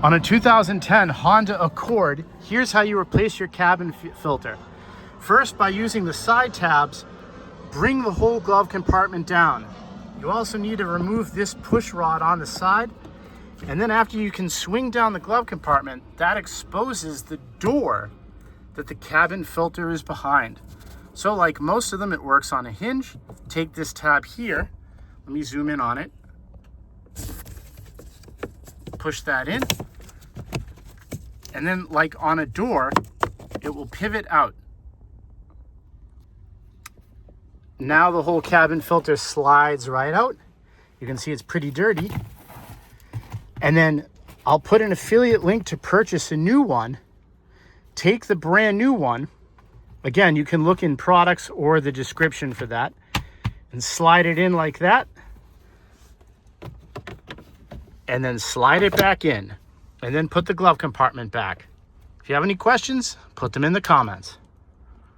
On a 2010 Honda Accord, here's how you replace your cabin filter. First, by using the side tabs, bring the whole glove compartment down. You also need to remove this push rod on the side, and then after you can swing down the glove compartment, that exposes the door that the cabin filter is behind. So like most of them, it works on a hinge. Take this tab here, let me zoom in on it. Push that in. And then like on a door, it will pivot out. Now the whole cabin filter slides right out. You can see it's pretty dirty. And then I'll put an affiliate link to purchase a new one. Take the brand new one. Again, you can look in products or the description for that. And slide it in like that. And then slide it back in. And then put the glove compartment back. If you have any questions, put them in the comments.